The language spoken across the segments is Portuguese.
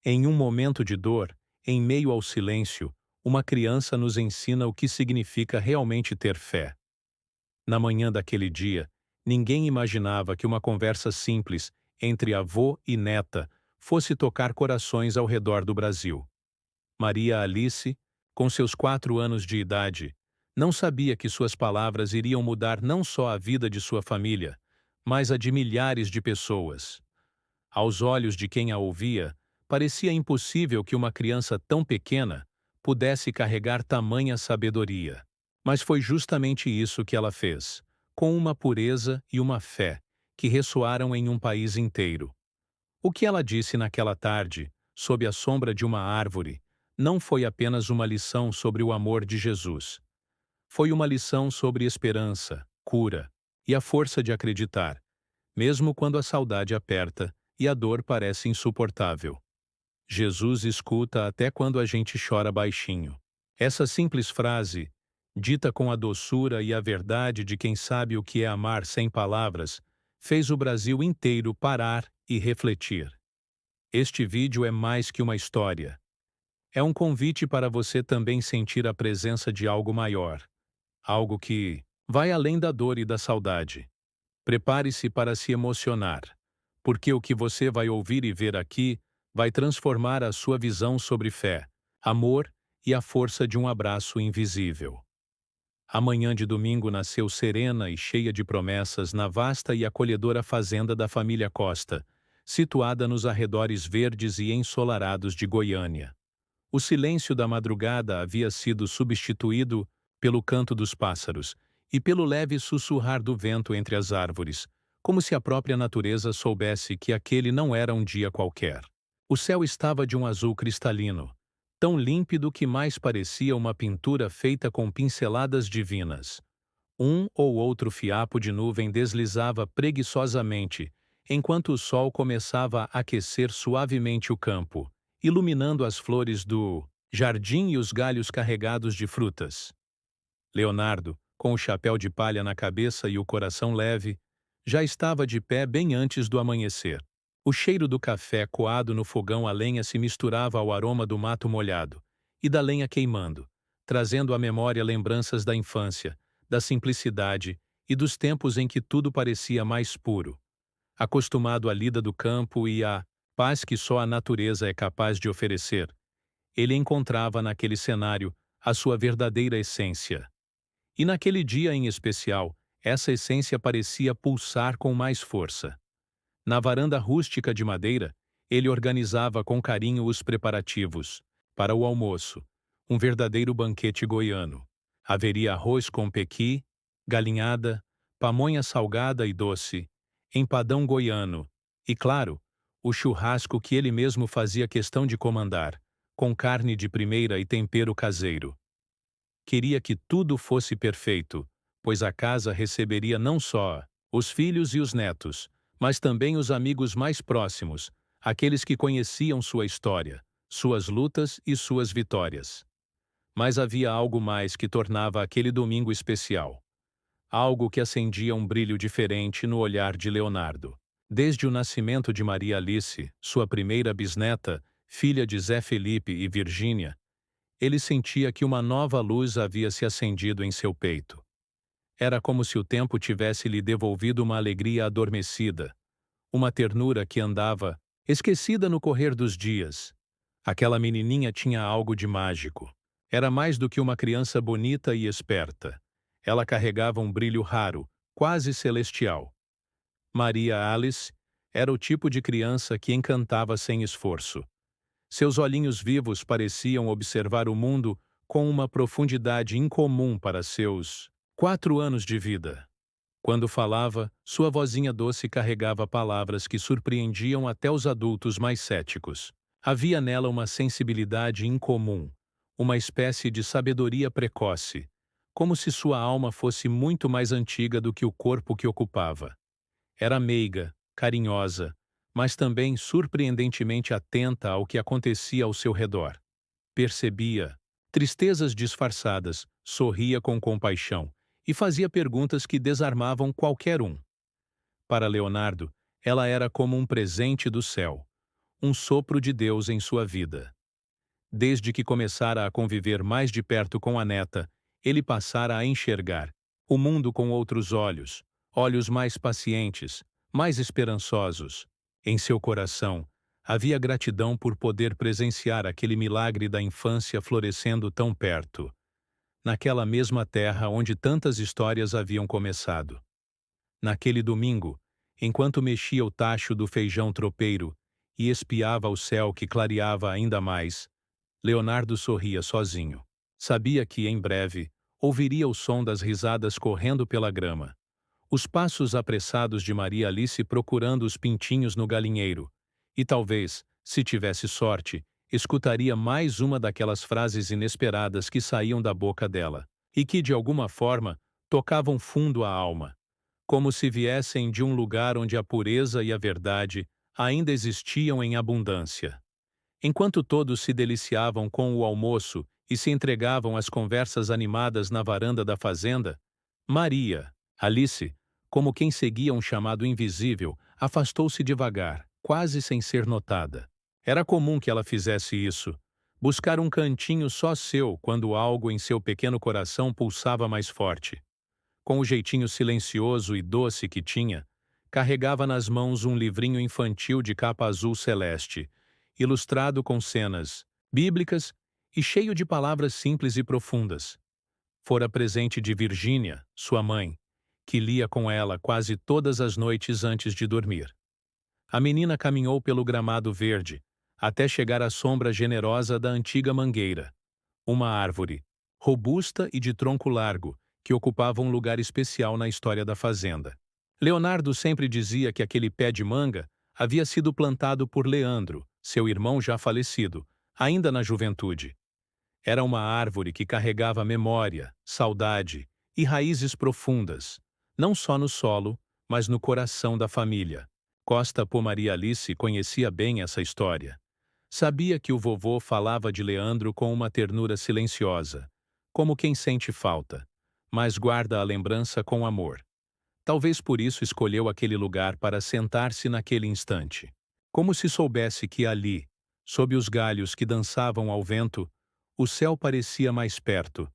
Em um momento de dor, em meio ao silêncio, uma criança nos ensina o que significa realmente ter fé. Na manhã daquele dia, ninguém imaginava que uma conversa simples entre avô e neta fosse tocar corações ao redor do Brasil. Maria Alice, com seus 4 anos de idade, não sabia que suas palavras iriam mudar não só a vida de sua família, mas a de milhares de pessoas. Aos olhos de quem a ouvia, parecia impossível que uma criança tão pequena pudesse carregar tamanha sabedoria. Mas foi justamente isso que ela fez, com uma pureza e uma fé que ressoaram em um país inteiro. O que ela disse naquela tarde, sob a sombra de uma árvore, não foi apenas uma lição sobre o amor de Jesus. Foi uma lição sobre esperança, cura e a força de acreditar, mesmo quando a saudade aperta e a dor parece insuportável. Jesus escuta até quando a gente chora baixinho. Essa simples frase, dita com a doçura e a verdade de quem sabe o que é amar sem palavras, fez o Brasil inteiro parar e refletir. Este vídeo é mais que uma história. É um convite para você também sentir a presença de algo maior, algo que vai além da dor e da saudade. Prepare-se para se emocionar, porque o que você vai ouvir e ver aqui vai transformar a sua visão sobre fé, amor e a força de um abraço invisível. A manhã de domingo nasceu serena e cheia de promessas na vasta e acolhedora fazenda da família Costa, situada nos arredores verdes e ensolarados de Goiânia. O silêncio da madrugada havia sido substituído pelo canto dos pássaros e pelo leve sussurrar do vento entre as árvores, como se a própria natureza soubesse que aquele não era um dia qualquer. O céu estava de um azul cristalino, tão límpido que mais parecia uma pintura feita com pinceladas divinas. Um ou outro fiapo de nuvem deslizava preguiçosamente, enquanto o sol começava a aquecer suavemente o campo, iluminando as flores do jardim e os galhos carregados de frutas. Leonardo, com o chapéu de palha na cabeça e o coração leve, já estava de pé bem antes do amanhecer. O cheiro do café coado no fogão a lenha se misturava ao aroma do mato molhado e da lenha queimando, trazendo à memória lembranças da infância, da simplicidade e dos tempos em que tudo parecia mais puro. Acostumado à lida do campo e à paz que só a natureza é capaz de oferecer, ele encontrava naquele cenário a sua verdadeira essência. E naquele dia em especial, essa essência parecia pulsar com mais força. Na varanda rústica de madeira, ele organizava com carinho os preparativos para o almoço, um verdadeiro banquete goiano. Haveria arroz com pequi, galinhada, pamonha salgada e doce, empadão goiano e, claro, o churrasco que ele mesmo fazia questão de comandar, com carne de primeira e tempero caseiro. Queria que tudo fosse perfeito, pois a casa receberia não só os filhos e os netos, mas também os amigos mais próximos, aqueles que conheciam sua história, suas lutas e suas vitórias. Mas havia algo mais que tornava aquele domingo especial. Algo que acendia um brilho diferente no olhar de Leonardo. Desde o nascimento de Maria Alice, sua primeira bisneta, filha de Zé Felipe e Virgínia, ele sentia que uma nova luz havia se acendido em seu peito. Era como se o tempo tivesse lhe devolvido uma alegria adormecida, uma ternura que andava esquecida no correr dos dias. Aquela menininha tinha algo de mágico. Era mais do que uma criança bonita e esperta. Ela carregava um brilho raro, quase celestial. Maria Alice era o tipo de criança que encantava sem esforço. Seus olhinhos vivos pareciam observar o mundo com uma profundidade incomum para seus 4 anos de vida. Quando falava, sua vozinha doce carregava palavras que surpreendiam até os adultos mais céticos. Havia nela uma sensibilidade incomum, uma espécie de sabedoria precoce, como se sua alma fosse muito mais antiga do que o corpo que ocupava. Era meiga, carinhosa, mas também surpreendentemente atenta ao que acontecia ao seu redor. Percebia tristezas disfarçadas, sorria com compaixão e fazia perguntas que desarmavam qualquer um. Para Leonardo, ela era como um presente do céu, um sopro de Deus em sua vida. Desde que começara a conviver mais de perto com a neta, ele passara a enxergar o mundo com outros olhos, olhos mais pacientes, mais esperançosos. Em seu coração, havia gratidão por poder presenciar aquele milagre da infância florescendo tão perto, naquela mesma terra onde tantas histórias haviam começado. Naquele domingo, enquanto mexia o tacho do feijão tropeiro e espiava o céu que clareava ainda mais, Leonardo sorria sozinho. Sabia que, em breve, ouviria o som das risadas correndo pela grama, os passos apressados de Maria Alice procurando os pintinhos no galinheiro, e talvez, se tivesse sorte, escutaria mais uma daquelas frases inesperadas que saíam da boca dela, e que, de alguma forma, tocavam fundo a alma, como se viessem de um lugar onde a pureza e a verdade ainda existiam em abundância. Enquanto todos se deliciavam com o almoço e se entregavam às conversas animadas na varanda da fazenda, Maria, Alice, como quem seguia um chamado invisível, afastou-se devagar, quase sem ser notada. Era comum que ela fizesse isso, buscar um cantinho só seu quando algo em seu pequeno coração pulsava mais forte. Com o jeitinho silencioso e doce que tinha, carregava nas mãos um livrinho infantil de capa azul celeste, ilustrado com cenas bíblicas e cheio de palavras simples e profundas. Fora presente de Virgínia, sua mãe, que lia com ela quase todas as noites antes de dormir. A menina caminhou pelo gramado verde, até chegar à sombra generosa da antiga mangueira, uma árvore, robusta e de tronco largo, que ocupava um lugar especial na história da fazenda. Leonardo sempre dizia que aquele pé de manga havia sido plantado por Leandro, seu irmão já falecido, ainda na juventude. Era uma árvore que carregava memória, saudade e raízes profundas, não só no solo, mas no coração da família. Costa por Maria Alice conhecia bem essa história. Sabia que o vovô falava de Leandro com uma ternura silenciosa, como quem sente falta, mas guarda a lembrança com amor. Talvez por isso escolheu aquele lugar para sentar-se naquele instante. Como se soubesse que ali, sob os galhos que dançavam ao vento, o céu parecia mais perto.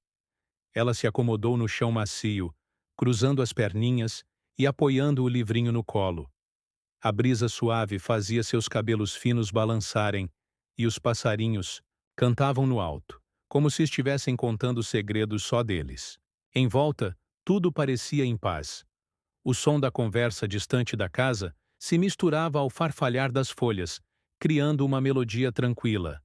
Ela se acomodou no chão macio, cruzando as perninhas e apoiando o livrinho no colo. A brisa suave fazia seus cabelos finos balançarem, e os passarinhos cantavam no alto, como se estivessem contando segredos só deles. Em volta, tudo parecia em paz. O som da conversa distante da casa se misturava ao farfalhar das folhas, criando uma melodia tranquila.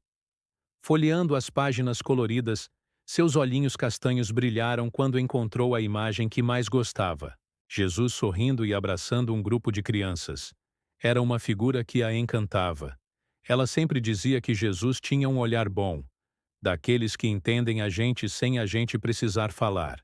Folheando as páginas coloridas, seus olhinhos castanhos brilharam quando encontrou a imagem que mais gostava: Jesus sorrindo e abraçando um grupo de crianças. Era uma figura que a encantava. Ela sempre dizia que Jesus tinha um olhar bom, daqueles que entendem a gente sem a gente precisar falar.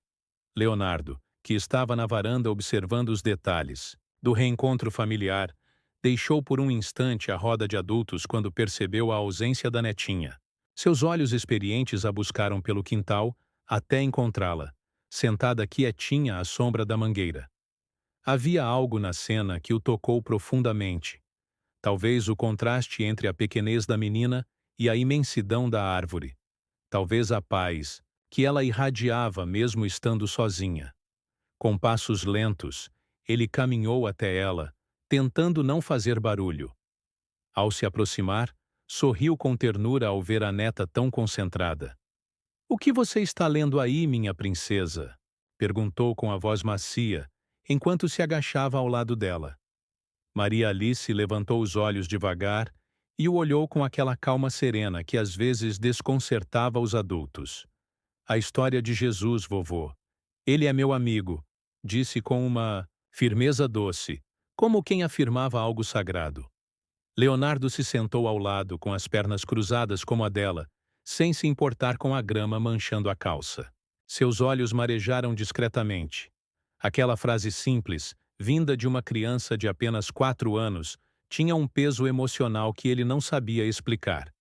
Leonardo, que estava na varanda observando os detalhes do reencontro familiar, deixou por um instante a roda de adultos quando percebeu a ausência da netinha. Seus olhos experientes a buscaram pelo quintal até encontrá-la, sentada quietinha à sombra da mangueira. Havia algo na cena que o tocou profundamente. Talvez o contraste entre a pequenez da menina e a imensidão da árvore. Talvez a paz que ela irradiava mesmo estando sozinha. Com passos lentos, ele caminhou até ela, tentando não fazer barulho. Ao se aproximar, sorriu com ternura ao ver a neta tão concentrada. "O que você está lendo aí, minha princesa?" perguntou com a voz macia, enquanto se agachava ao lado dela. Maria Alice levantou os olhos devagar e o olhou com aquela calma serena que às vezes desconcertava os adultos. "A história de Jesus, vovô. Ele é meu amigo", disse com uma firmeza doce, como quem afirmava algo sagrado. Leonardo se sentou ao lado com as pernas cruzadas como a dela, sem se importar com a grama manchando a calça. Seus olhos marejaram discretamente. Aquela frase simples, vinda de uma criança de apenas 4 anos, tinha um peso emocional que ele não sabia explicar.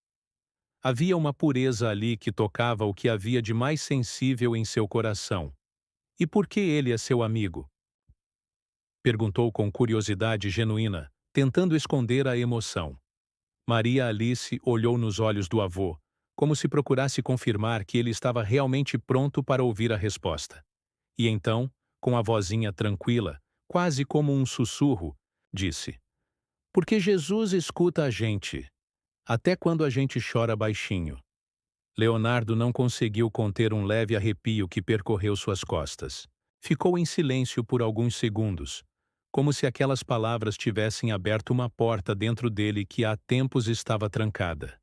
Havia uma pureza ali que tocava o que havia de mais sensível em seu coração. "E por que ele é seu amigo?" perguntou com curiosidade genuína, tentando esconder a emoção. Maria Alice olhou nos olhos do avô, como se procurasse confirmar que ele estava realmente pronto para ouvir a resposta. E então, com a vozinha tranquila, quase como um sussurro, disse: Porque Jesus escuta a gente, até quando a gente chora baixinho. Leonardo não conseguiu conter um leve arrepio que percorreu suas costas. Ficou em silêncio por alguns segundos, como se aquelas palavras tivessem aberto uma porta dentro dele que há tempos estava trancada.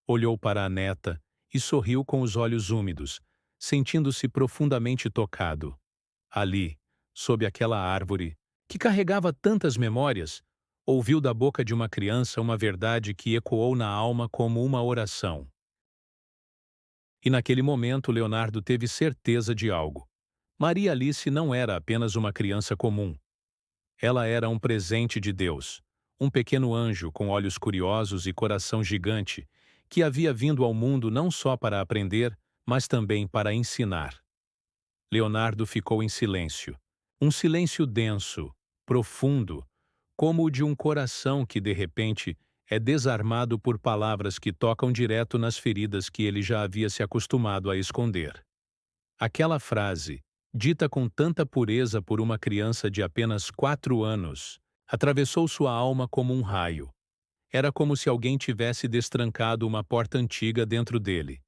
Olhou para a neta e sorriu com os olhos úmidos, sentindo-se profundamente tocado. Ali, sob aquela árvore, que carregava tantas memórias, ouviu da boca de uma criança uma verdade que ecoou na alma como uma oração. E naquele momento Leonardo teve certeza de algo. Maria Alice não era apenas uma criança comum. Ela era um presente de Deus, um pequeno anjo com olhos curiosos e coração gigante, que havia vindo ao mundo não só para aprender, mas também para ensinar. Leonardo ficou em silêncio. Um silêncio denso, profundo, como o de um coração que, de repente, é desarmado por palavras que tocam direto nas feridas que ele já havia se acostumado a esconder. Aquela frase, dita com tanta pureza por uma criança de apenas 4 anos, atravessou sua alma como um raio. Era como se alguém tivesse destrancado uma porta antiga dentro dele.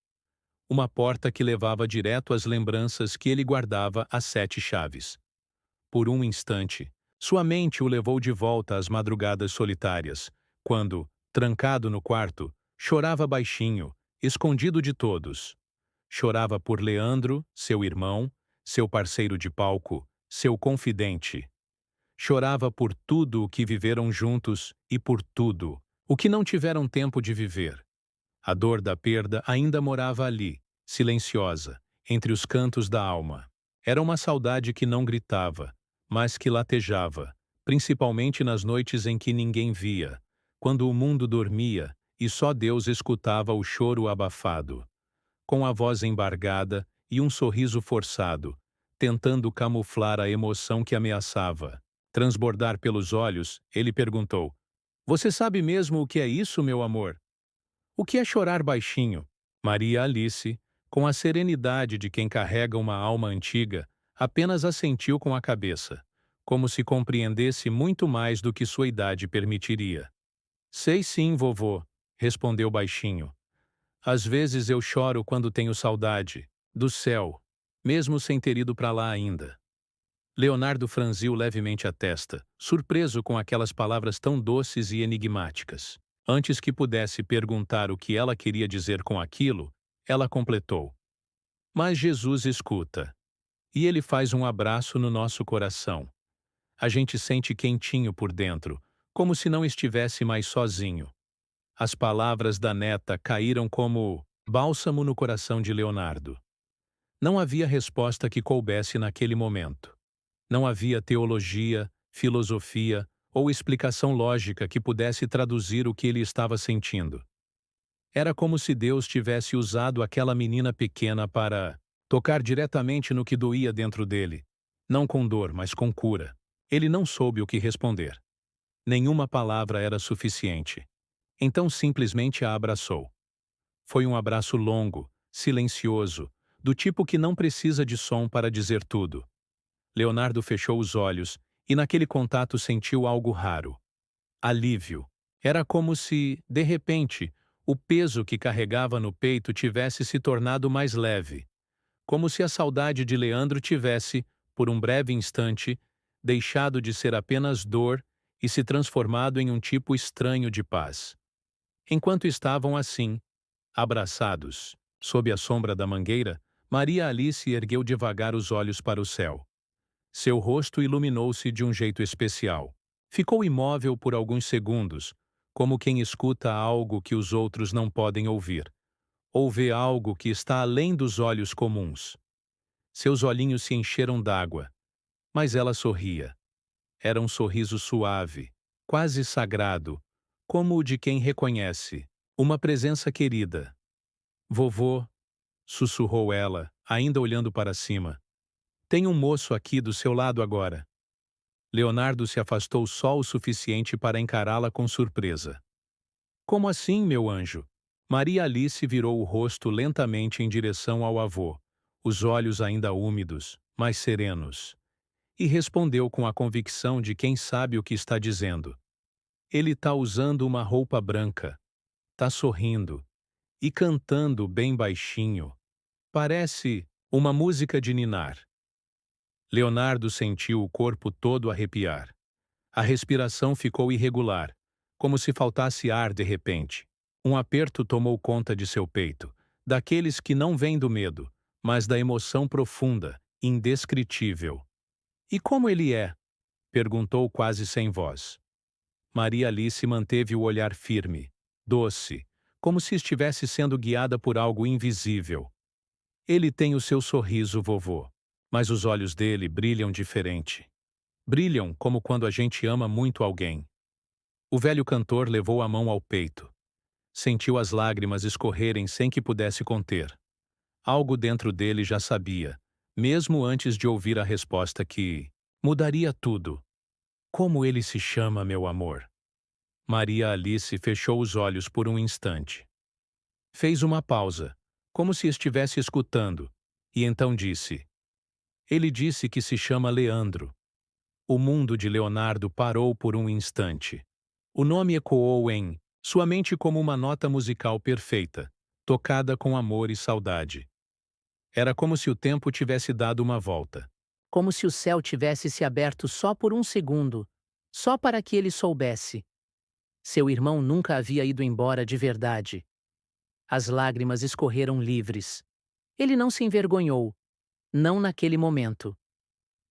Uma porta que levava direto às lembranças que ele guardava às 7 chaves. Por um instante, sua mente o levou de volta às madrugadas solitárias, quando, trancado no quarto, chorava baixinho, escondido de todos. Chorava por Leandro, seu irmão, seu parceiro de palco, seu confidente. Chorava por tudo o que viveram juntos e por tudo o que não tiveram tempo de viver. A dor da perda ainda morava ali, silenciosa, entre os cantos da alma. Era uma saudade que não gritava, mas que latejava, principalmente nas noites em que ninguém via, quando o mundo dormia e só Deus escutava o choro abafado. Com a voz embargada e um sorriso forçado, tentando camuflar a emoção que ameaçava transbordar pelos olhos, ele perguntou: Você sabe mesmo o que é isso, meu amor? O que é chorar baixinho? Maria Alice, com a serenidade de quem carrega uma alma antiga, apenas assentiu com a cabeça, como se compreendesse muito mais do que sua idade permitiria. Sei sim, vovô, respondeu baixinho. Às vezes eu choro quando tenho saudade do céu, mesmo sem ter ido para lá ainda. Leonardo franziu levemente a testa, surpreso com aquelas palavras tão doces e enigmáticas. Antes que pudesse perguntar o que ela queria dizer com aquilo, ela completou: Mas Jesus escuta. E ele faz um abraço no nosso coração. A gente sente quentinho por dentro, como se não estivesse mais sozinho. As palavras da neta caíram como bálsamo no coração de Leonardo. Não havia resposta que coubesse naquele momento. Não havia teologia, filosofia ou explicação lógica que pudesse traduzir o que ele estava sentindo. Era como se Deus tivesse usado aquela menina pequena para tocar diretamente no que doía dentro dele, não com dor, mas com cura. Ele não soube o que responder. Nenhuma palavra era suficiente. Então simplesmente a abraçou. Foi um abraço longo, silencioso, do tipo que não precisa de som para dizer tudo. Leonardo fechou os olhos e naquele contato sentiu algo raro. Alívio. Era como se, de repente, o peso que carregava no peito tivesse se tornado mais leve. Como se a saudade de Leandro tivesse, por um breve instante, deixado de ser apenas dor e se transformado em um tipo estranho de paz. Enquanto estavam assim, abraçados, sob a sombra da mangueira, Maria Alice ergueu devagar os olhos para o céu. Seu rosto iluminou-se de um jeito especial. Ficou imóvel por alguns segundos, como quem escuta algo que os outros não podem ouvir, ou vê algo que está além dos olhos comuns. Seus olhinhos se encheram d'água, mas ela sorria. Era um sorriso suave, quase sagrado, como o de quem reconhece uma presença querida. Vovô, sussurrou ela, ainda olhando para cima. Tem um moço aqui do seu lado agora. Leonardo se afastou só o suficiente para encará-la com surpresa. Como assim, meu anjo? Maria Alice virou o rosto lentamente em direção ao avô, os olhos ainda úmidos, mas serenos, e respondeu com a convicção de quem sabe o que está dizendo. Ele está usando uma roupa branca, está sorrindo e cantando bem baixinho. Parece uma música de ninar. Leonardo sentiu o corpo todo arrepiar. A respiração ficou irregular, como se faltasse ar de repente. Um aperto tomou conta de seu peito, daqueles que não vêm do medo, mas da emoção profunda, indescritível. E como ele é? Perguntou quase sem voz. Maria Alice manteve o olhar firme, doce, como se estivesse sendo guiada por algo invisível. Ele tem o seu sorriso, vovô, mas os olhos dele brilham diferente. Brilham como quando a gente ama muito alguém. O velho cantor levou a mão ao peito. Sentiu as lágrimas escorrerem sem que pudesse conter. Algo dentro dele já sabia, mesmo antes de ouvir a resposta que mudaria tudo. Como ele se chama, meu amor? Maria Alice fechou os olhos por um instante. Fez uma pausa, como se estivesse escutando, e então disse: Ele disse que se chama Leandro. O mundo de Leonardo parou por um instante. O nome ecoou em sua mente como uma nota musical perfeita, tocada com amor e saudade. Era como se o tempo tivesse dado uma volta. Como se o céu tivesse se aberto só por um segundo, só para que ele soubesse. Seu irmão nunca havia ido embora de verdade. As lágrimas escorreram livres. Ele não se envergonhou. Não naquele momento.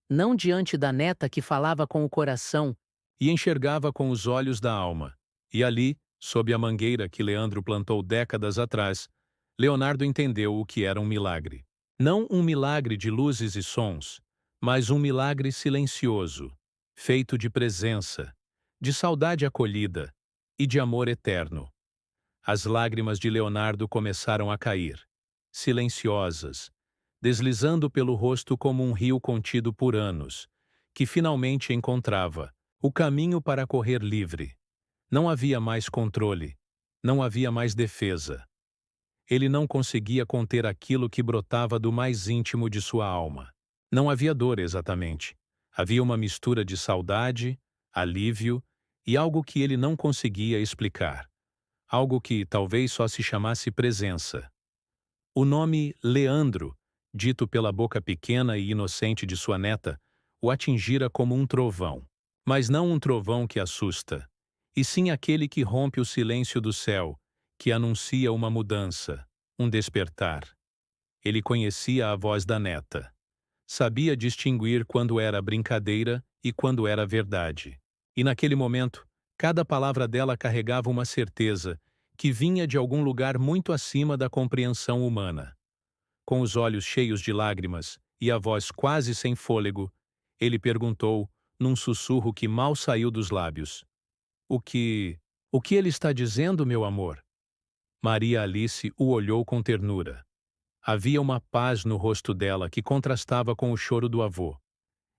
Não diante da neta que falava com o coração. E enxergava com os olhos da alma. E ali, sob a mangueira que Leandro plantou décadas atrás, Leonardo entendeu o que era um milagre. Não um milagre de luzes e sons, mas um milagre silencioso, feito de presença, de saudade acolhida e de amor eterno. As lágrimas de Leonardo começaram a cair, silenciosas, deslizando pelo rosto como um rio contido por anos, que finalmente encontrava o caminho para correr livre. Não havia mais controle, não havia mais defesa. Ele não conseguia conter aquilo que brotava do mais íntimo de sua alma. Não havia dor exatamente. Havia uma mistura de saudade, alívio e algo que ele não conseguia explicar. Algo que talvez só se chamasse presença. O nome Leandro, dito pela boca pequena e inocente de sua neta, o atingira como um trovão. Mas não um trovão que assusta, e sim aquele que rompe o silêncio do céu, que anuncia uma mudança, um despertar. Ele conhecia a voz da neta. Sabia distinguir quando era brincadeira e quando era verdade. E naquele momento, cada palavra dela carregava uma certeza que vinha de algum lugar muito acima da compreensão humana. Com os olhos cheios de lágrimas e a voz quase sem fôlego, ele perguntou, num sussurro que mal saiu dos lábios: O que ele está dizendo, meu amor? Maria Alice o olhou com ternura. Havia uma paz no rosto dela que contrastava com o choro do avô.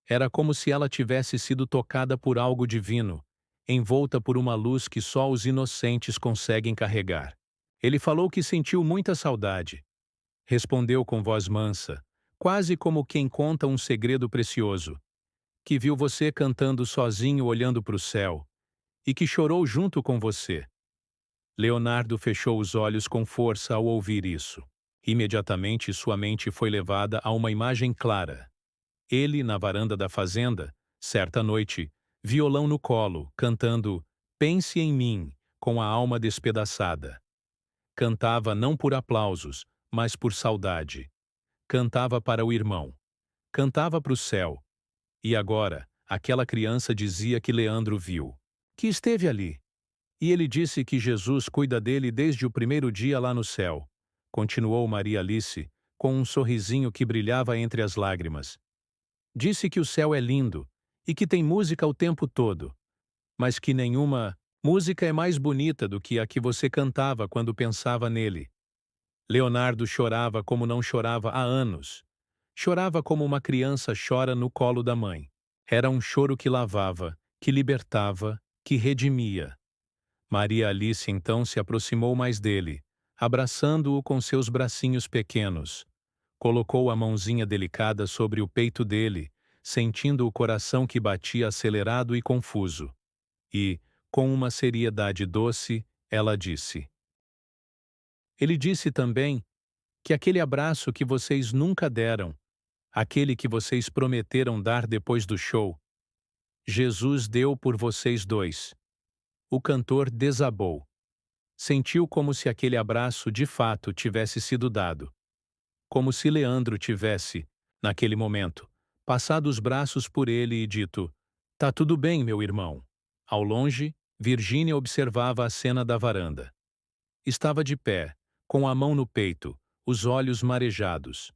Era como se ela tivesse sido tocada por algo divino, envolta por uma luz que só os inocentes conseguem carregar. Ele falou que sentiu muita saudade. Respondeu com voz mansa, quase como quem conta um segredo precioso, que viu você cantando sozinho olhando para o céu, e que chorou junto com você. Leonardo fechou os olhos com força ao ouvir isso. Imediatamente sua mente foi levada a uma imagem clara. Ele, na varanda da fazenda, certa noite, violão no colo, cantando Pense em mim, com a alma despedaçada. Cantava não por aplausos, mas por saudade. Cantava para o irmão. Cantava para o céu. E agora, aquela criança dizia que Leandro viu, que esteve ali. E ele disse que Jesus cuida dele desde o primeiro dia lá no céu. Continuou Maria Alice, com um sorrisinho que brilhava entre as lágrimas. Disse que o céu é lindo e que tem música o tempo todo, mas que nenhuma música é mais bonita do que a que você cantava quando pensava nele. Leonardo chorava como não chorava há anos. Chorava como uma criança chora no colo da mãe. Era um choro que lavava, que libertava, que redimia. Maria Alice então se aproximou mais dele, abraçando-o com seus bracinhos pequenos. Colocou a mãozinha delicada sobre o peito dele, sentindo o coração que batia acelerado e confuso. E, com uma seriedade doce, ela disse: Ele disse também que aquele abraço que vocês nunca deram, aquele que vocês prometeram dar depois do show, Jesus deu por vocês dois. O cantor desabou. Sentiu como se aquele abraço de fato tivesse sido dado. Como se Leandro tivesse, naquele momento, passado os braços por ele e dito: Tá tudo bem, meu irmão. Ao longe, Virgínia observava a cena da varanda. Estava de pé, com a mão no peito, os olhos marejados.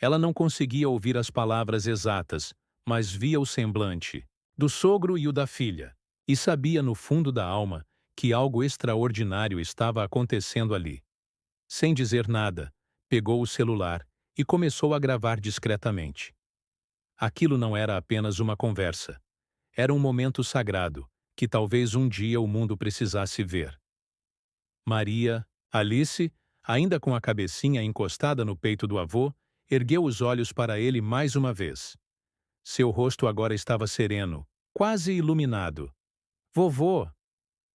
Ela não conseguia ouvir as palavras exatas, mas via o semblante do sogro e o da filha, e sabia no fundo da alma que algo extraordinário estava acontecendo ali. Sem dizer nada, pegou o celular e começou a gravar discretamente. Aquilo não era apenas uma conversa. Era um momento sagrado, que talvez um dia o mundo precisasse ver. Maria, Alice, ainda com a cabecinha encostada no peito do avô, ergueu os olhos para ele mais uma vez. Seu rosto agora estava sereno, quase iluminado. Vovô,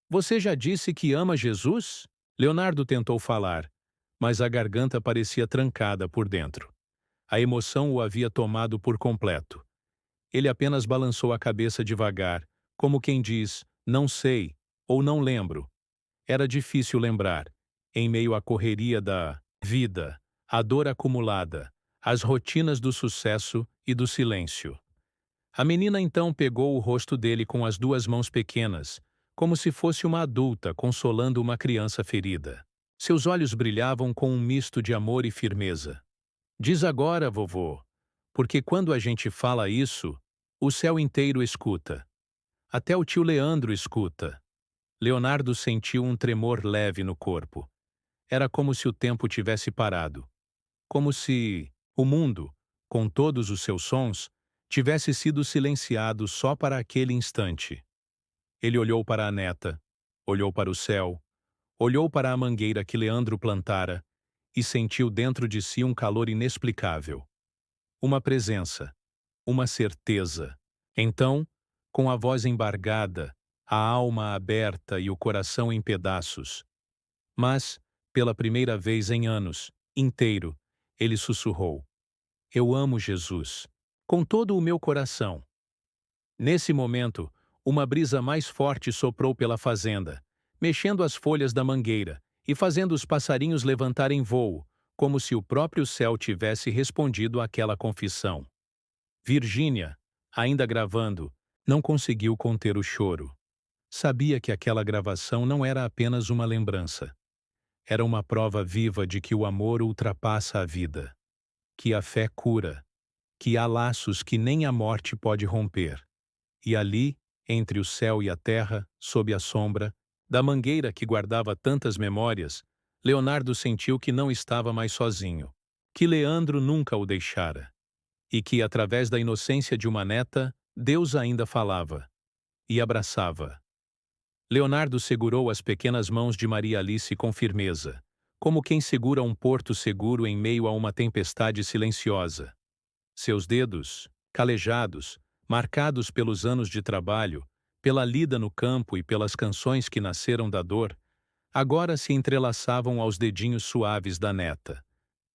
você já disse que ama Jesus? Leonardo tentou falar, mas a garganta parecia trancada por dentro. A emoção o havia tomado por completo. Ele apenas balançou a cabeça devagar, como quem diz, não sei, ou não lembro. Era difícil lembrar, em meio à correria da vida, a dor acumulada, as rotinas do sucesso e do silêncio. A menina então pegou o rosto dele com as duas mãos pequenas, como se fosse uma adulta consolando uma criança ferida. Seus olhos brilhavam com um misto de amor e firmeza. Diz agora, vovô, porque quando a gente fala isso, o céu inteiro escuta. Até o tio Leandro escuta. Leonardo sentiu um tremor leve no corpo. Era como se o tempo tivesse parado. Como se o mundo, com todos os seus sons, tivesse sido silenciado só para aquele instante. Ele olhou para a neta, olhou para o céu, olhou para a mangueira que Leandro plantara e sentiu dentro de si um calor inexplicável. Uma presença, uma certeza. Então, com a voz embargada, a alma aberta e o coração em pedaços. Mas, pela primeira vez em anos, inteiro, ele sussurrou: Eu amo Jesus, com todo o meu coração. Nesse momento, uma brisa mais forte soprou pela fazenda, mexendo as folhas da mangueira e fazendo os passarinhos levantarem voo, como se o próprio céu tivesse respondido àquela confissão. Virgínia, ainda gravando, não conseguiu conter o choro. Sabia que aquela gravação não era apenas uma lembrança. Era uma prova viva de que o amor ultrapassa a vida, que a fé cura, que há laços que nem a morte pode romper. E ali, entre o céu e a terra, sob a sombra, da mangueira que guardava tantas memórias, Leonardo sentiu que não estava mais sozinho, que Leandro nunca o deixara, e que, através da inocência de uma neta, Deus ainda falava e abraçava. Leonardo segurou as pequenas mãos de Maria Alice com firmeza, como quem segura um porto seguro em meio a uma tempestade silenciosa. Seus dedos, calejados, marcados pelos anos de trabalho, pela lida no campo e pelas canções que nasceram da dor, agora se entrelaçavam aos dedinhos suaves da neta.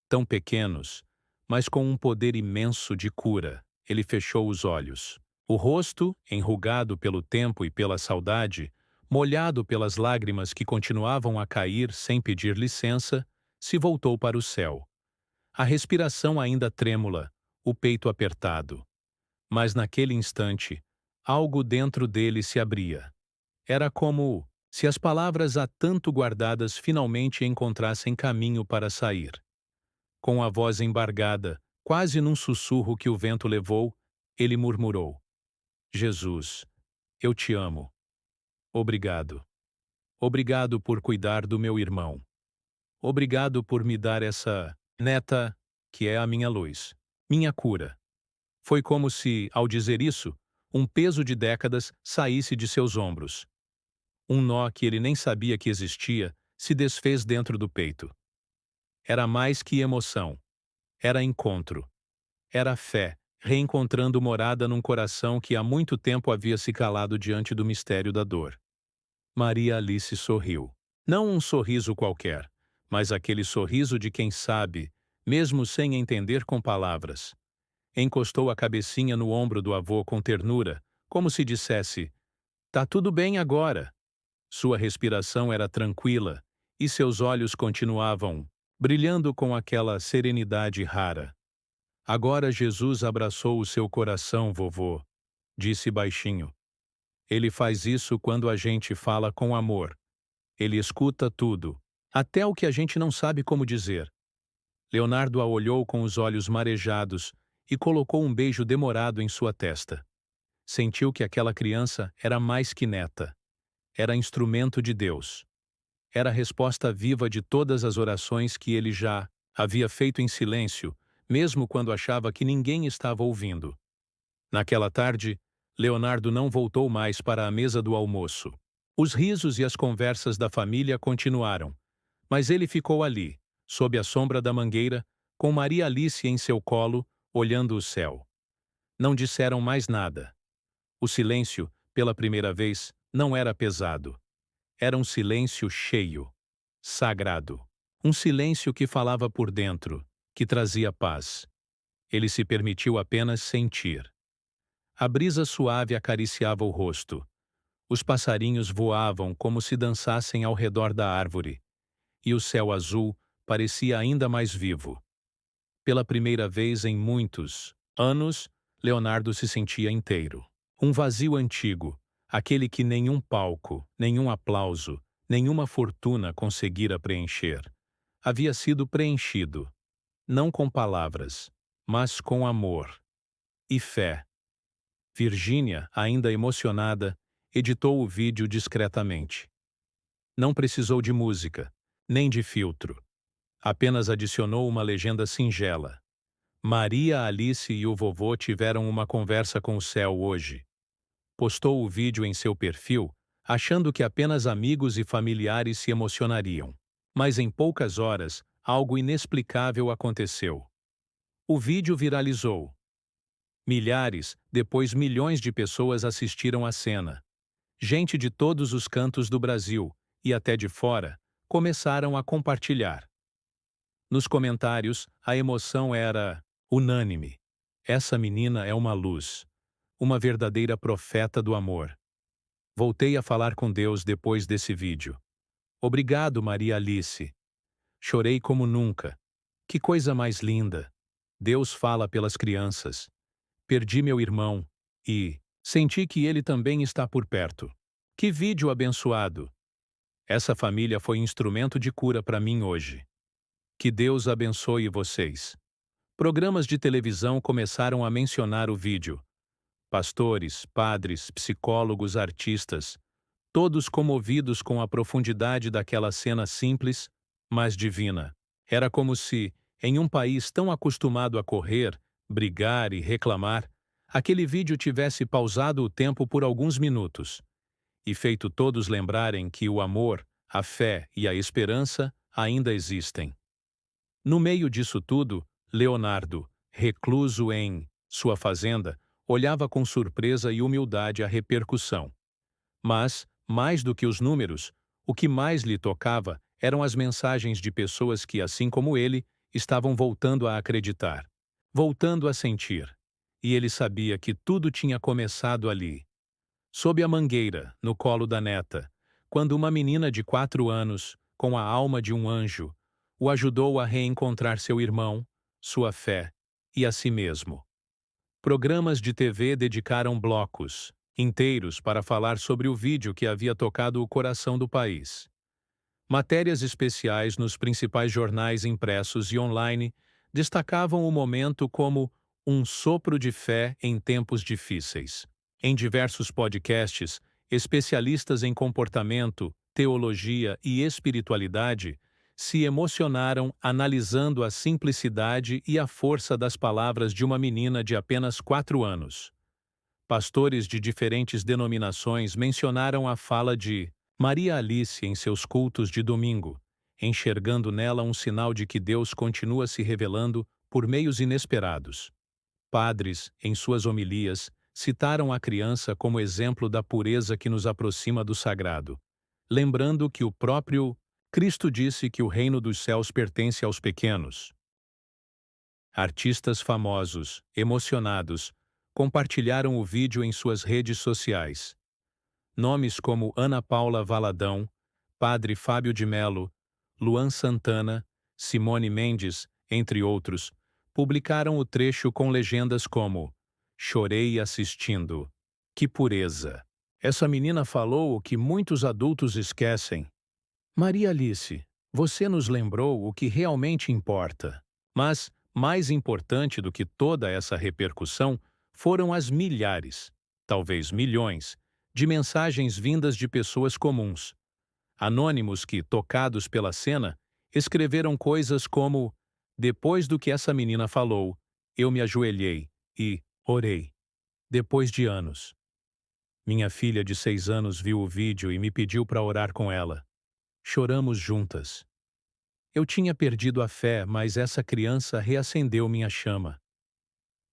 Tão pequenos, mas com um poder imenso de cura. Ele fechou os olhos. O rosto, enrugado pelo tempo e pela saudade, molhado pelas lágrimas que continuavam a cair sem pedir licença, se voltou para o céu. A respiração ainda trêmula, o peito apertado. Mas naquele instante, algo dentro dele se abria. Era como se as palavras há tanto guardadas finalmente encontrassem caminho para sair. Com a voz embargada, quase num sussurro que o vento levou, ele murmurou: Jesus, eu te amo. Obrigado. Obrigado por cuidar do meu irmão. Obrigado por me dar essa neta, que é a minha luz, minha cura. Foi como se, ao dizer isso, um peso de décadas saísse de seus ombros. Um nó que ele nem sabia que existia se desfez dentro do peito. Era mais que emoção. Era encontro. Era fé, reencontrando morada num coração que há muito tempo havia se calado diante do mistério da dor. Maria Alice sorriu. Não um sorriso qualquer, mas aquele sorriso de quem sabe, mesmo sem entender com palavras. Encostou a cabecinha no ombro do avô com ternura, como se dissesse: "Tá tudo bem agora." Sua respiração era tranquila, e seus olhos continuavam brilhando com aquela serenidade rara. "Agora Jesus abraçou o seu coração, vovô", disse baixinho. "Ele faz isso quando a gente fala com amor. Ele escuta tudo, até o que a gente não sabe como dizer." Leonardo a olhou com os olhos marejados e colocou um beijo demorado em sua testa. Sentiu que aquela criança era mais que neta. Era instrumento de Deus. Era a resposta viva de todas as orações que ele já havia feito em silêncio, mesmo quando achava que ninguém estava ouvindo. Naquela tarde, Leonardo não voltou mais para a mesa do almoço. Os risos e as conversas da família continuaram, mas ele ficou ali, sob a sombra da mangueira, com Maria Alice em seu colo, olhando o céu. Não disseram mais nada. O silêncio, pela primeira vez, não era pesado. Era um silêncio cheio, sagrado. Um silêncio que falava por dentro, que trazia paz. Ele se permitiu apenas sentir. A brisa suave acariciava o rosto. Os passarinhos voavam como se dançassem ao redor da árvore. E o céu azul parecia ainda mais vivo. Pela primeira vez em muitos anos, Leonardo se sentia inteiro. Um vazio antigo, aquele que nenhum palco, nenhum aplauso, nenhuma fortuna conseguira preencher, havia sido preenchido, não com palavras, mas com amor e fé. Virgínia, ainda emocionada, editou o vídeo discretamente. Não precisou de música, nem de filtro. Apenas adicionou uma legenda singela. Maria Alice e o vovô tiveram uma conversa com o céu hoje. Postou o vídeo em seu perfil, achando que apenas amigos e familiares se emocionariam. Mas em poucas horas, algo inexplicável aconteceu. O vídeo viralizou. Milhares, depois milhões de pessoas assistiram à cena. Gente de todos os cantos do Brasil, e até de fora, começaram a compartilhar. Nos comentários, a emoção era unânime. Essa menina é uma luz, uma verdadeira profeta do amor. Voltei a falar com Deus depois desse vídeo. Obrigado, Maria Alice. Chorei como nunca. Que coisa mais linda. Deus fala pelas crianças. Perdi meu irmão e senti que ele também está por perto. Que vídeo abençoado. Essa família foi instrumento de cura para mim hoje. Que Deus abençoe vocês. Programas de televisão começaram a mencionar o vídeo. Pastores, padres, psicólogos, artistas, todos comovidos com a profundidade daquela cena simples, mas divina. Era como se, em um país tão acostumado a correr, brigar e reclamar, aquele vídeo tivesse pausado o tempo por alguns minutos e feito todos lembrarem que o amor, a fé e a esperança ainda existem. No meio disso tudo, Leonardo, recluso em sua fazenda, olhava com surpresa e humildade a repercussão. Mas, mais do que os números, o que mais lhe tocava eram as mensagens de pessoas que, assim como ele, estavam voltando a acreditar, voltando a sentir. E ele sabia que tudo tinha começado ali. Sob a mangueira, no colo da neta, quando uma menina de 4 anos, com a alma de um anjo, o ajudou a reencontrar seu irmão, sua fé e a si mesmo. Programas de TV dedicaram blocos inteiros para falar sobre o vídeo que havia tocado o coração do país. Matérias especiais nos principais jornais impressos e online destacavam o momento como um sopro de fé em tempos difíceis. Em diversos podcasts, especialistas em comportamento, teologia e espiritualidade se emocionaram analisando a simplicidade e a força das palavras de uma menina de apenas 4 anos. Pastores de diferentes denominações mencionaram a fala de Maria Alice em seus cultos de domingo, enxergando nela um sinal de que Deus continua se revelando por meios inesperados. Padres, em suas homilias, citaram a criança como exemplo da pureza que nos aproxima do sagrado, lembrando que o próprio Cristo disse que o reino dos céus pertence aos pequenos. Artistas famosos, emocionados, compartilharam o vídeo em suas redes sociais. Nomes como Ana Paula Valadão, Padre Fábio de Melo, Luan Santana, Simone Mendes, entre outros, publicaram o trecho com legendas como "Chorei assistindo. Que pureza! Essa menina falou o que muitos adultos esquecem. Maria Alice, você nos lembrou o que realmente importa. Mas, mais importante do que toda essa repercussão, foram as milhares, talvez milhões, de mensagens vindas de pessoas comuns. Anônimos que, tocados pela cena, escreveram coisas como: "Depois do que essa menina falou, eu me ajoelhei e orei. Depois de anos. Minha filha de 6 anos viu o vídeo e me pediu para orar com ela. Choramos juntas. Eu tinha perdido a fé, mas essa criança reacendeu minha chama.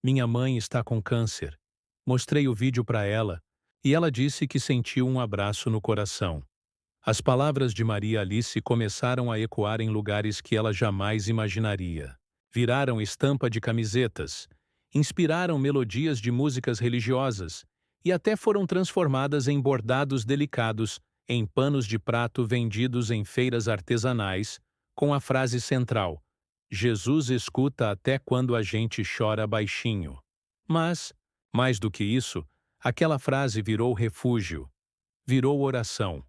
Minha mãe está com câncer. Mostrei o vídeo para ela e ela disse que sentiu um abraço no coração." As palavras de Maria Alice começaram a ecoar em lugares que ela jamais imaginaria. Viraram estampa de camisetas, inspiraram melodias de músicas religiosas e até foram transformadas em bordados delicados em panos de prato vendidos em feiras artesanais, com a frase central: "Jesus escuta até quando a gente chora baixinho." Mas, mais do que isso, aquela frase virou refúgio, virou oração.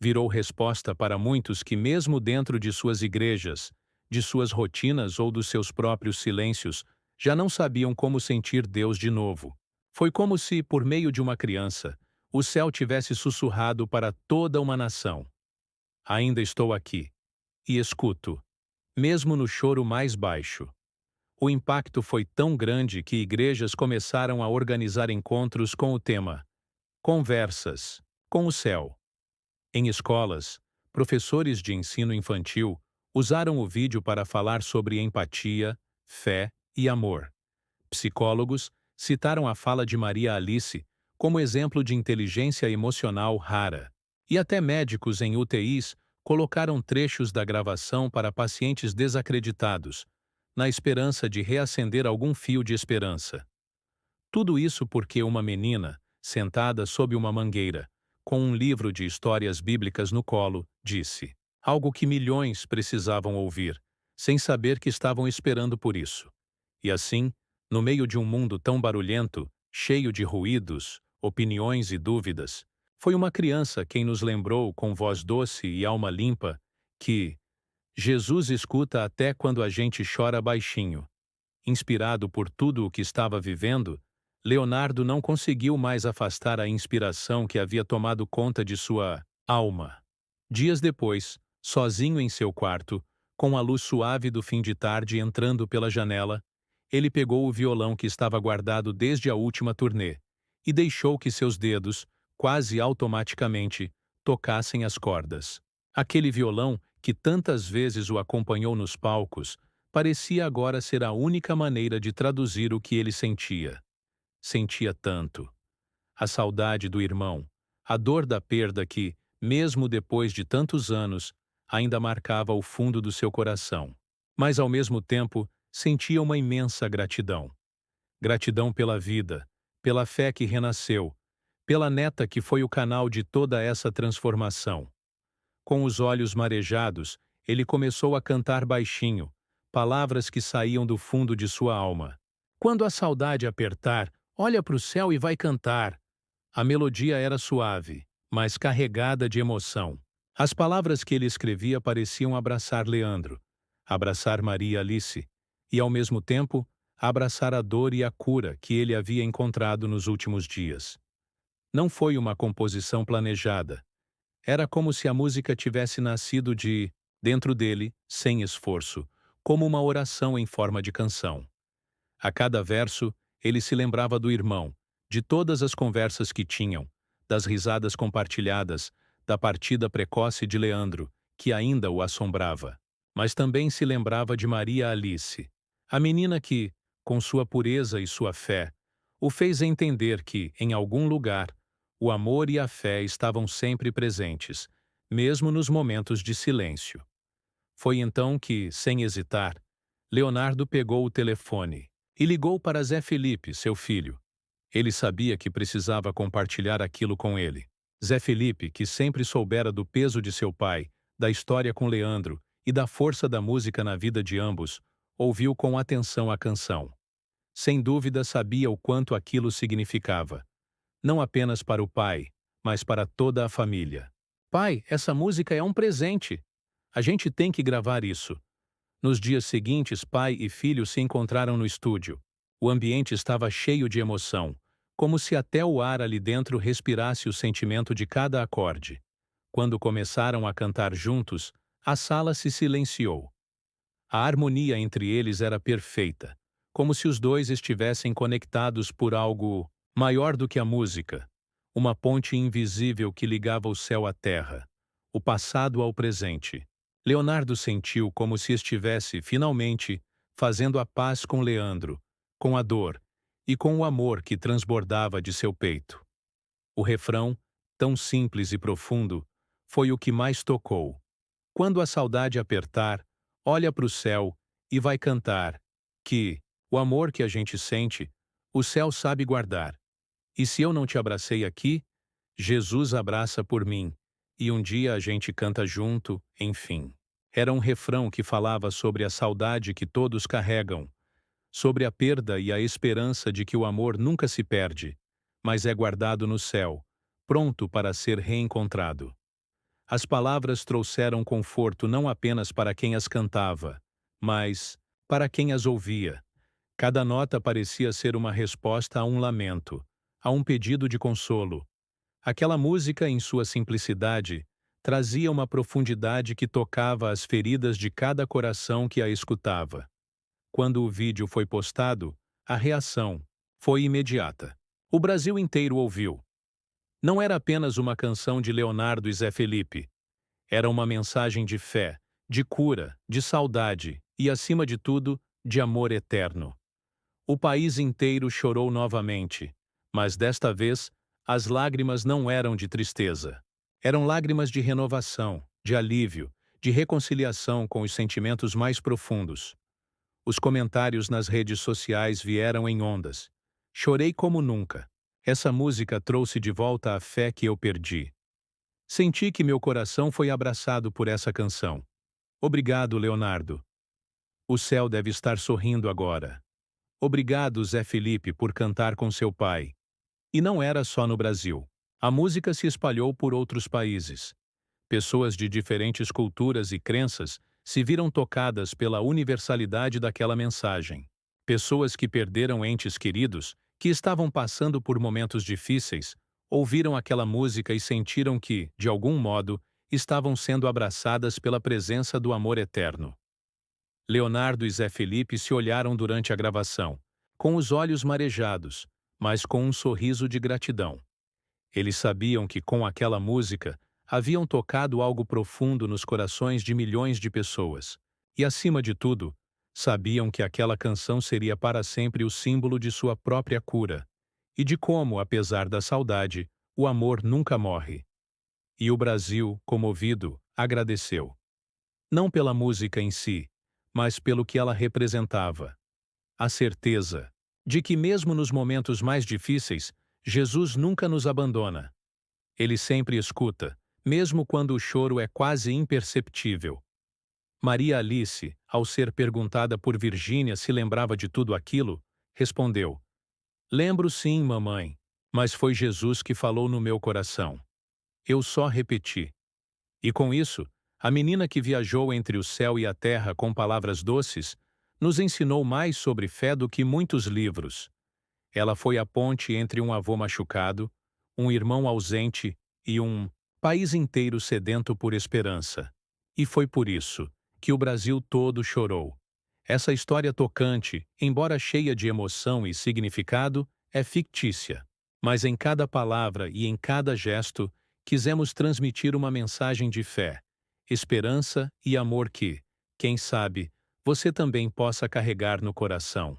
Virou resposta para muitos que, mesmo dentro de suas igrejas, de suas rotinas ou dos seus próprios silêncios, já não sabiam como sentir Deus de novo. Foi como se, por meio de uma criança, o céu tivesse sussurrado para toda uma nação: "Ainda estou aqui, e escuto, mesmo no choro mais baixo." O impacto foi tão grande que igrejas começaram a organizar encontros com o tema "Conversas com o Céu." Em escolas, professores de ensino infantil usaram o vídeo para falar sobre empatia, fé e amor. Psicólogos citaram a fala de Maria Alice como exemplo de inteligência emocional rara. E até médicos em UTIs colocaram trechos da gravação para pacientes desacreditados, na esperança de reacender algum fio de esperança. Tudo isso porque uma menina, sentada sob uma mangueira, com um livro de histórias bíblicas no colo, disse algo que milhões precisavam ouvir, sem saber que estavam esperando por isso. E assim, no meio de um mundo tão barulhento, cheio de ruídos, opiniões e dúvidas, foi uma criança quem nos lembrou com voz doce e alma limpa que Jesus escuta até quando a gente chora baixinho. Inspirado por tudo o que estava vivendo, Leonardo não conseguiu mais afastar a inspiração que havia tomado conta de sua alma. Dias depois, sozinho em seu quarto, com a luz suave do fim de tarde entrando pela janela, ele pegou o violão que estava guardado desde a última turnê e deixou que seus dedos, quase automaticamente, tocassem as cordas. Aquele violão, que tantas vezes o acompanhou nos palcos, parecia agora ser a única maneira de traduzir o que ele sentia. Sentia tanto. A saudade do irmão, a dor da perda que, mesmo depois de tantos anos, ainda marcava o fundo do seu coração. Mas, ao mesmo tempo, sentia uma imensa gratidão. Gratidão pela vida, pela fé que renasceu, pela neta que foi o canal de toda essa transformação. Com os olhos marejados, ele começou a cantar baixinho, palavras que saíam do fundo de sua alma. "Quando a saudade apertar, olha para o céu e vai cantar." A melodia era suave, mas carregada de emoção. As palavras que ele escrevia pareciam abraçar Leandro, abraçar Maria Alice, e, ao mesmo tempo, abraçar a dor e a cura que ele havia encontrado nos últimos dias. Não foi uma composição planejada. Era como se a música tivesse nascido dentro dele, sem esforço, como uma oração em forma de canção. A cada verso, ele se lembrava do irmão, de todas as conversas que tinham, das risadas compartilhadas, da partida precoce de Leandro, que ainda o assombrava. Mas também se lembrava de Maria Alice, a menina que, com sua pureza e sua fé, o fez entender que, em algum lugar, o amor e a fé estavam sempre presentes, mesmo nos momentos de silêncio. Foi então que, sem hesitar, Leonardo pegou o telefone e ligou para Zé Felipe, seu filho. Ele sabia que precisava compartilhar aquilo com ele. Zé Felipe, que sempre soubera do peso de seu pai, da história com Leandro e da força da música na vida de ambos, ouviu com atenção a canção. Sem dúvida sabia o quanto aquilo significava, não apenas para o pai, mas para toda a família. Pai, essa música é um presente. A gente tem que gravar isso. Nos dias seguintes, pai e filho se encontraram no estúdio. O ambiente estava cheio de emoção, como se até o ar ali dentro respirasse o sentimento de cada acorde. Quando começaram a cantar juntos, a sala se silenciou. A harmonia entre eles era perfeita, como se os dois estivessem conectados por algo maior do que a música, uma ponte invisível que ligava o céu à terra, o passado ao presente. Leonardo sentiu como se estivesse, finalmente, fazendo a paz com Leandro, com a dor e com o amor que transbordava de seu peito. O refrão, tão simples e profundo, foi o que mais tocou. Quando a saudade apertar, olha para o céu e vai cantar que o amor que a gente sente, o céu sabe guardar. E se eu não te abracei aqui, Jesus abraça por mim, e um dia a gente canta junto, enfim. Era um refrão que falava sobre a saudade que todos carregam, sobre a perda e a esperança de que o amor nunca se perde, mas é guardado no céu, pronto para ser reencontrado. As palavras trouxeram conforto não apenas para quem as cantava, mas para quem as ouvia. Cada nota parecia ser uma resposta a um lamento, a um pedido de consolo. Aquela música, em sua simplicidade, trazia uma profundidade que tocava as feridas de cada coração que a escutava. Quando o vídeo foi postado, a reação foi imediata. O Brasil inteiro ouviu. Não era apenas uma canção de Leonardo e Zé Felipe. Era uma mensagem de fé, de cura, de saudade e, acima de tudo, de amor eterno. O país inteiro chorou novamente, mas desta vez as lágrimas não eram de tristeza. Eram lágrimas de renovação, de alívio, de reconciliação com os sentimentos mais profundos. Os comentários nas redes sociais vieram em ondas. Chorei como nunca. Essa música trouxe de volta a fé que eu perdi. Senti que meu coração foi abraçado por essa canção. Obrigado, Leonardo. O céu deve estar sorrindo agora. Obrigado, Zé Felipe, por cantar com seu pai. E não era só no Brasil. A música se espalhou por outros países. Pessoas de diferentes culturas e crenças se viram tocadas pela universalidade daquela mensagem. Pessoas que perderam entes queridos, que estavam passando por momentos difíceis, ouviram aquela música e sentiram que, de algum modo, estavam sendo abraçadas pela presença do amor eterno. Leonardo e Zé Felipe se olharam durante a gravação, com os olhos marejados, mas com um sorriso de gratidão. Eles sabiam que, com aquela música, haviam tocado algo profundo nos corações de milhões de pessoas. E, acima de tudo, sabiam que aquela canção seria para sempre o símbolo de sua própria cura, e de como, apesar da saudade, o amor nunca morre. E o Brasil, comovido, agradeceu. Não pela música em si, mas pelo que ela representava. A certeza de que, mesmo nos momentos mais difíceis, Jesus nunca nos abandona. Ele sempre escuta, mesmo quando o choro é quase imperceptível. Maria Alice, ao ser perguntada por Virgínia se lembrava de tudo aquilo, respondeu: Lembro sim, mamãe, mas foi Jesus que falou no meu coração. Eu só repeti. E com isso, a menina que viajou entre o céu e a terra com palavras doces, nos ensinou mais sobre fé do que muitos livros. Ela foi a ponte entre um avô machucado, um irmão ausente e um país inteiro sedento por esperança. E foi por isso que o Brasil todo chorou. Essa história tocante, embora cheia de emoção e significado, é fictícia. Mas em cada palavra e em cada gesto, quisemos transmitir uma mensagem de fé, esperança e amor que, quem sabe, você também possa carregar no coração.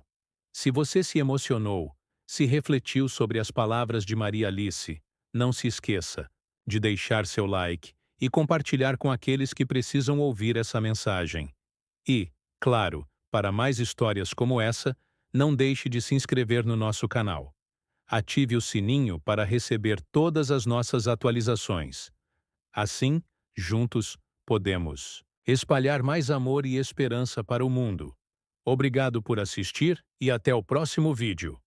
Se você se emocionou, se refletiu sobre as palavras de Maria Alice, não se esqueça de deixar seu like e compartilhar com aqueles que precisam ouvir essa mensagem. E, claro, para mais histórias como essa, não deixe de se inscrever no nosso canal. Ative o sininho para receber todas as nossas atualizações. Assim, juntos, podemos espalhar mais amor e esperança para o mundo. Obrigado por assistir e até o próximo vídeo.